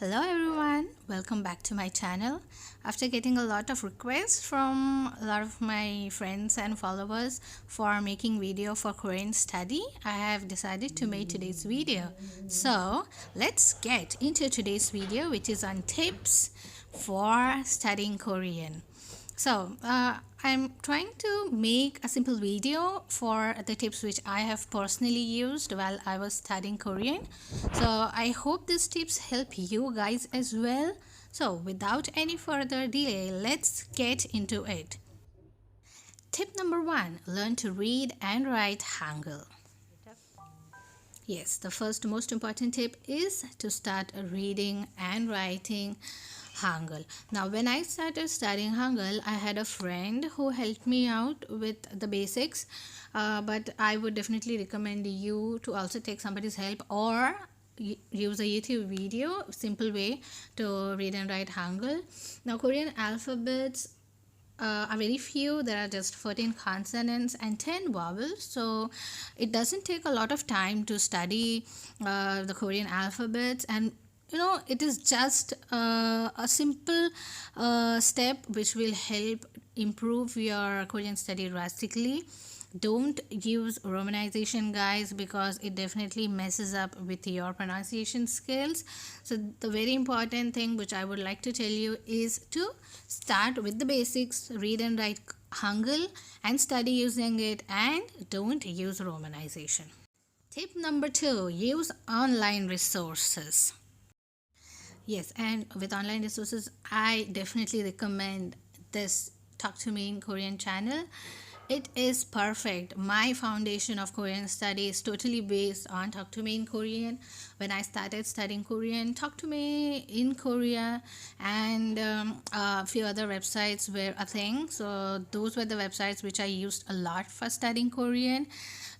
Hello everyone, welcome back to my channel. After getting a lot of requests from a lot of my friends and followers for making video for Korean study, I have decided to make today's video. So let's get into today's video, which is on tips for studying Korean. I'm trying to make a simple video for the tips which I have personally used while I was studying Korean. So I hope these tips help you guys as well. So without any further delay, let's get into it. Tip number 1, learn to read and write Hangul. Yes, the first most important tip is to start reading and writing Hangul. Now, when I started studying Hangul, I had a friend who helped me out with the basics, but I would definitely recommend you to also take somebody's help or use a YouTube video, simple way to read and write Hangul. Now, Korean alphabets are very few. There are just 14 consonants and 10 vowels, so it doesn't take a lot of time to study the Korean alphabets, and it is just a simple step which will help improve your Korean study drastically. Don't use romanization, guys, because it definitely messes up with your pronunciation skills. So the very important thing which I would like to tell you is to start with the basics, read and write Hangul and study using it, and don't use romanization. Tip number 2, use online resources. Yes, and with online resources, I definitely recommend this Talk to Me in Korean channel. It is perfect. My foundation of Korean study is totally based on Talk to Me in Korean. When I started studying Korean, Talk to Me in Korea and a few other websites were a thing. So those were the websites which I used a lot for studying Korean.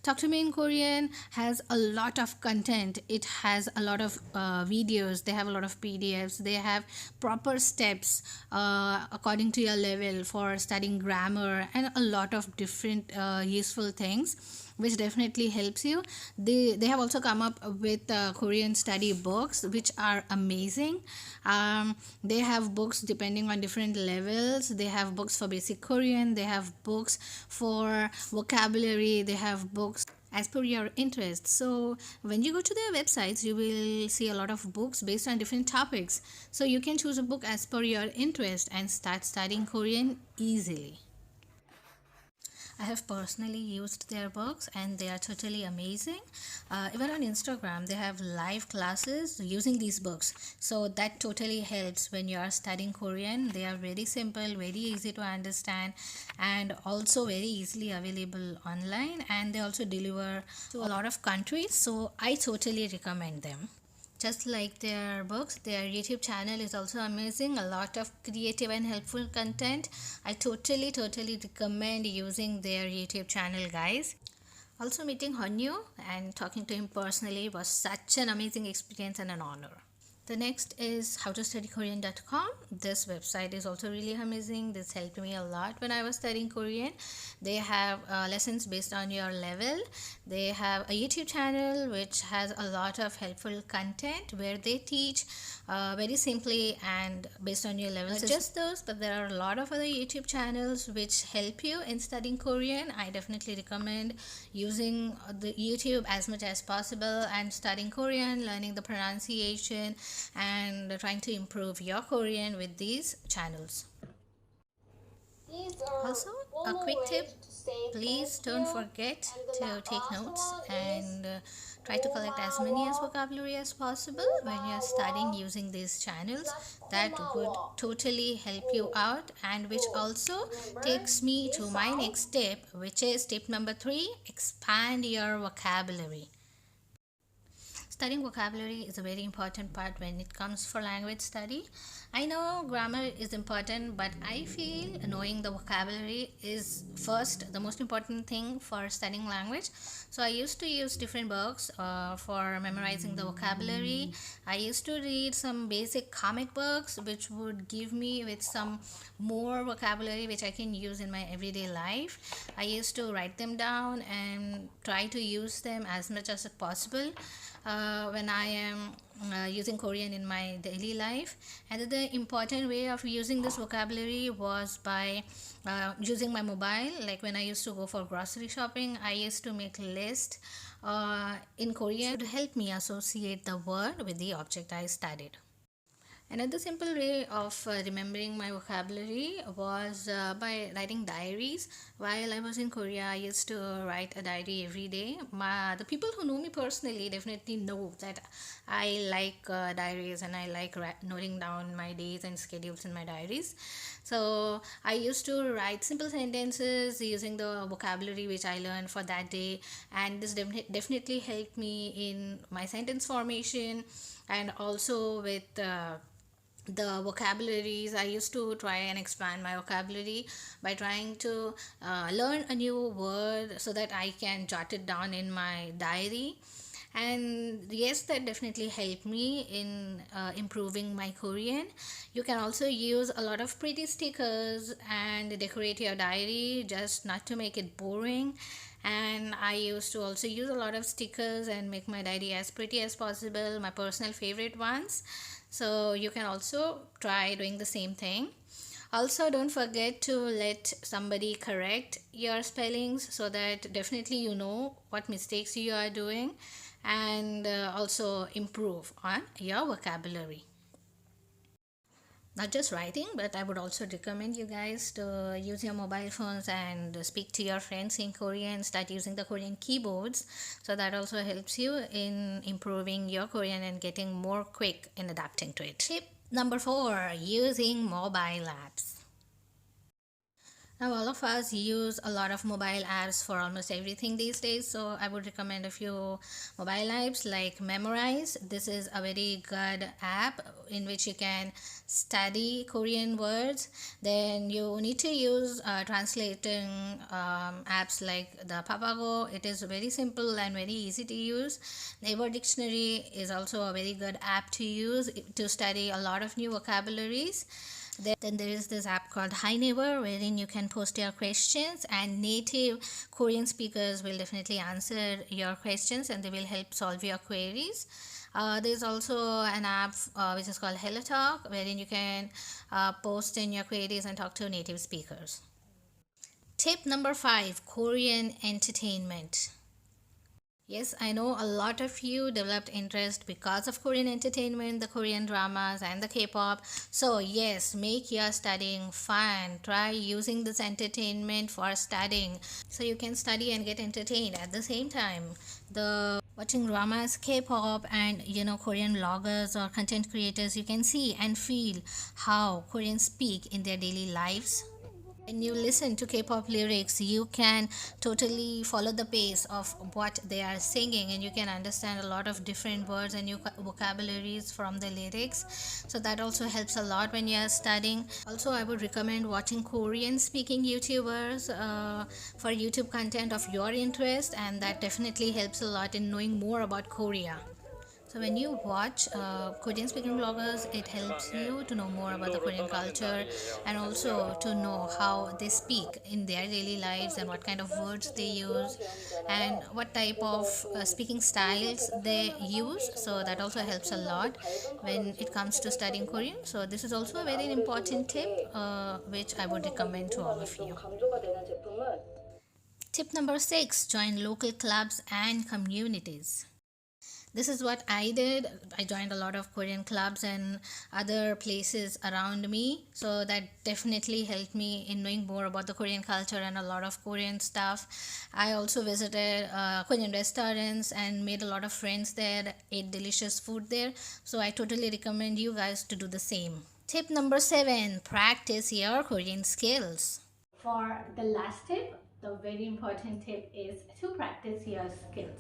Talk to Me in Korean has a lot of content. It has a lot of videos. They have a lot of PDFs. They have proper steps according to your level for studying grammar and a lot of different useful things, which definitely helps you. They have also come up with Korean study books which are amazing. They have books depending on different levels. They have books for basic Korean, they have books for vocabulary, they have books as per your interest. So when you go to their websites, you will see a lot of books based on different topics, so you can choose a book as per your interest and start studying Korean easily. I have personally used their books and they are totally amazing. Even on Instagram, they have live classes using these books. So that totally helps when you are studying Korean. They are very simple, very easy to understand, and also very easily available online. And they also deliver to a lot of countries. So I totally recommend them. Just like their books, their YouTube channel is also amazing. A lot of creative and helpful content. I totally recommend using their YouTube channel, guys. Also, meeting Hanyu and talking to him personally was such an amazing experience and an honor. The next is howtostudykorean.com. This website is also really amazing. This helped me a lot when I was studying Korean. They have lessons based on your level. They have a YouTube channel which has a lot of helpful content where they teach very simply and based on your level. Not just those, but there are a lot of other YouTube channels which help you in studying Korean. I definitely recommend using the YouTube as much as possible and studying Korean, learning the pronunciation, and trying to improve your Korean with these channels. Also, a quick tip, please don't forget to take notes and try to collect as many as vocabulary as possible when you're studying using these channels. That would totally help you out, and which also takes me to my next tip, which is tip number 3, expand your vocabulary. Studying vocabulary is a very important part when it comes for language study. I know grammar is important, but I feel knowing the vocabulary is first the most important thing for studying language. So I used to use different books for memorizing the vocabulary. I used to read some basic comic books which would give me with some more vocabulary which I can use in my everyday life. I used to write them down and try to use them as much as possible. when I am using Korean in my daily life. Another important way of using this vocabulary was by using my mobile. Like when I used to go for grocery shopping, I used to make list in Korean to help me associate the word with the object I studied. Another simple way of remembering my vocabulary was by writing diaries. While I was in Korea, I used to write a diary every day. The people who know me personally definitely know that I like diaries, and I like noting down my days and schedules in my diaries. So I used to write simple sentences using the vocabulary which I learned for that day, and this definitely helped me in my sentence formation, and also with the vocabularies. I used to try and expand my vocabulary by trying to learn a new word so that I can jot it down in my diary. And yes, that definitely helped me in improving my Korean. You can also use a lot of pretty stickers and decorate your diary, just not to make it boring. And I used to also use a lot of stickers and make my diary as pretty as possible, my personal favorite ones. So you can also try doing the same thing. Also, don't forget to let somebody correct your spellings, so that definitely you know what mistakes you are doing, and also improve on your vocabulary. Not just writing, but I would also recommend you guys to use your mobile phones and speak to your friends in Korean, start using the Korean keyboards. So that also helps you in improving your Korean and getting more quick in adapting to it. Tip number 4, using mobile apps. Now, all of us use a lot of mobile apps for almost everything these days. So, I would recommend a few mobile apps like Memorize. This is a very good app in which you can study Korean words. Then, you need to use translating apps like the Papago. It is very simple and very easy to use. Naver Dictionary is also a very good app to use to study a lot of new vocabularies. Then there is this app called Hi Neighbor, wherein you can post your questions, and native Korean speakers will definitely answer your questions and they will help solve your queries. There's also an app which is called Hello Talk, wherein you can post in your queries and talk to native speakers. Tip number 5, Korean entertainment. Yes, I know a lot of you developed interest because of Korean entertainment, the Korean dramas, and the K pop. So, yes, make your studying fun. Try using this entertainment for studying so you can study and get entertained at the same time. The watching dramas, K pop, and Korean vloggers or content creators, you can see and feel how Koreans speak in their daily lives. When you listen to K-pop lyrics, you can totally follow the pace of what they are singing, and you can understand a lot of different words and new vocabularies from the lyrics. So that also helps a lot when you are studying. Also, I would recommend watching Korean speaking YouTubers for YouTube content of your interest, and that definitely helps a lot in knowing more about Korea. So when you watch Korean speaking vloggers, it helps you to know more about the Korean culture, and also to know how they speak in their daily lives and what kind of words they use and what type of speaking styles they use. So that also helps a lot when it comes to studying Korean. So this is also a very important tip which I would recommend to all of you. Tip number 6, join local clubs and communities. This is what I did. I joined a lot of Korean clubs and other places around me. So that definitely helped me in knowing more about the Korean culture and a lot of Korean stuff. I also visited Korean restaurants and made a lot of friends there, ate delicious food there. So I totally recommend you guys to do the same. Tip number 7, practice your Korean skills. For the last tip, the very important tip is to practice your skills.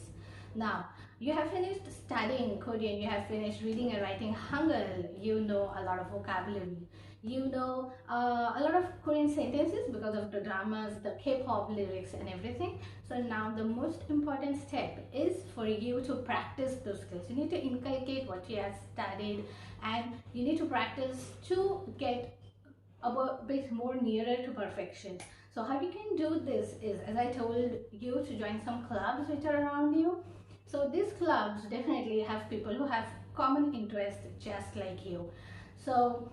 Now, you have finished studying Korean, you have finished reading and writing Hangul, you know a lot of vocabulary, you know a lot of Korean sentences because of the dramas, the K-pop lyrics and everything. So now the most important step is for you to practice those skills. You need to inculcate what you have studied, and you need to practice to get a bit more nearer to perfection. So how you can do this is, as I told you, to join some clubs which are around you. So these clubs definitely have people who have common interests just like you. So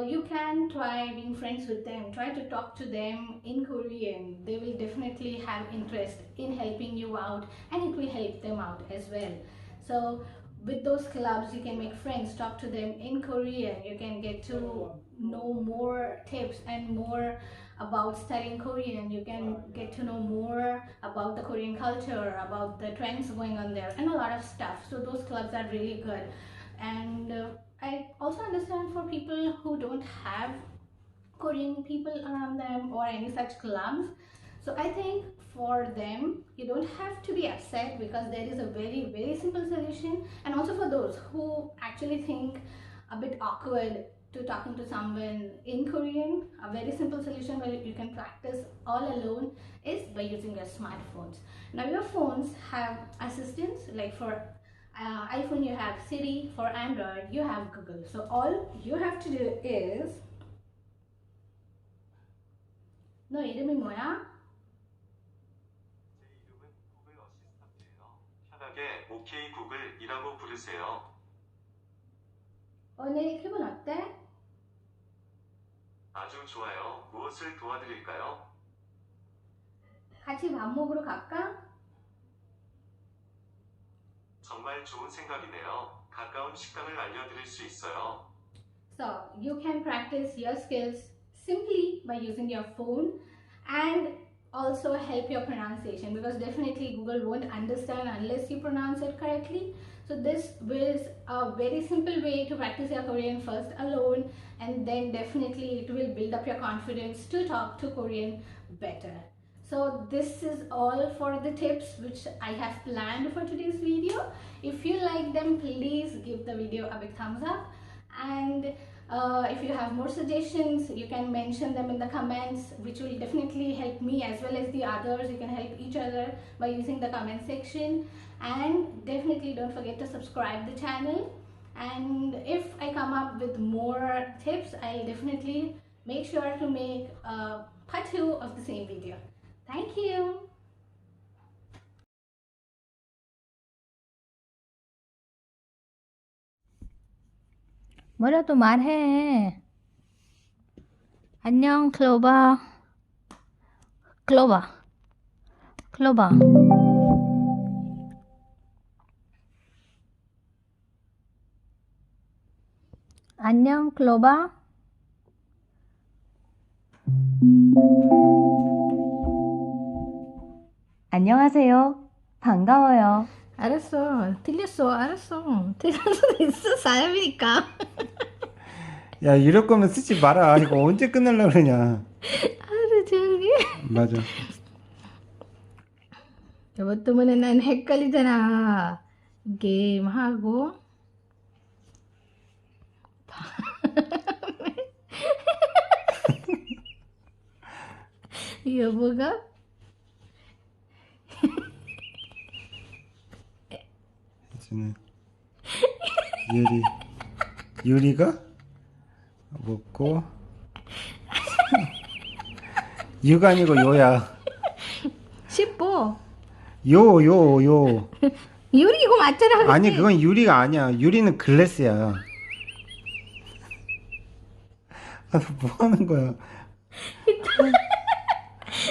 you can try being friends with them, try to talk to them in Korean. They will definitely have interest in helping you out, and it will help them out as well. So with those clubs you can make friends, talk to them in Korean, you can get to know more tips and more about studying Korean. You can get to know more about the Korean culture, about the trends going on there, and a lot of stuff. So those clubs are really good. And I also understand for people who don't have Korean people around them or any such clubs. So I think for them, you don't have to be upset because there is a very simple solution. And also for those who actually think a bit awkward to talking to someone in Korean, a very simple solution where you can practice all alone is by using your smartphones. Now your phones have assistants, like for iPhone you have Siri, for Android you have Google. So all you have to do is, 너 이름이 뭐야? 제 이름은 구글 어시스턴트예요. 편하게 오케이 구글이라고 부르세요. 오늘 기분 어때? 아주 좋아요. 무엇을 도와드릴까요? 같이 밥 먹으러 갈까? 정말 좋은 생각이네요. 가까운 식당을 알려드릴 수 있어요. So you can practice your skills simply by using your phone and also help your pronunciation, because definitely Google won't understand unless you pronounce it correctly. So this is a very simple way to practice your Korean first alone, and then definitely it will build up your confidence to talk to Korean better. So this is all for the tips which I have planned for today's video. If you like them, please give the video a big thumbs up, and if you have more suggestions, you can mention them in the comments, which will definitely help me as well as the others. You can help each other by using the comment section, and definitely don't forget to subscribe the channel. And if I come up with more tips, I'll definitely make sure to make a part 2 of the same video. Thank you. 뭐라도 말해. 안녕, 클로버. 클로버. 클로버. 안녕, 클로버. 안녕하세요. 반가워요. 알았어. 틀렸어. 알았어. 틀릴 수도 있어. 사람이니까. 야, 이럴 거면 쓰지 마라. 이거 언제 끝날라 그러냐. 아유, 저기. 맞아. 저것 때문에 난 헷갈리잖아. 게임하고. 여보가 이제는 유리가 먹고 유가 아니고 요야. 10보. 요. 유리 이거 맞잖아. 아니, 그건 유리가 아니야. 유리는 글래스야. 아, 너 뭐 하는 거야?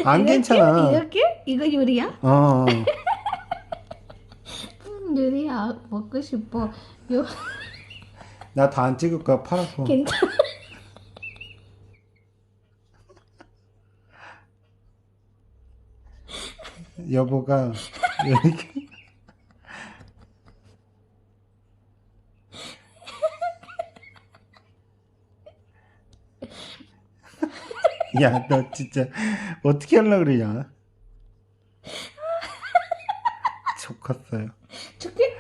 안 괜찮아. 이렇게? 이거 유리야? 어. 유리야. 먹고 싶어. 요. 나 더 안 찍을 거야. 팔 아파. 괜찮아. 여보가 이렇게 야, 너 진짜 어떻게 하려고 그러냐? 좋겠어요. 죽게.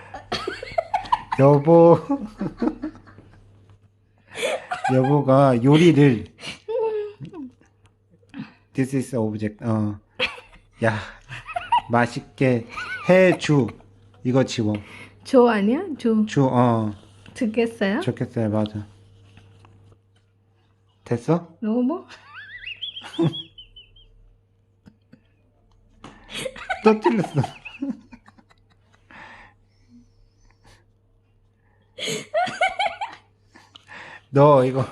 여보가 요리를 This is object. 야, 맛있게 해주. 이거 지워. 조 아니야? 조. 듣겠어요? 좋겠어요. 맞아. 됐어? 너무? 또 틀렸어. 너 이거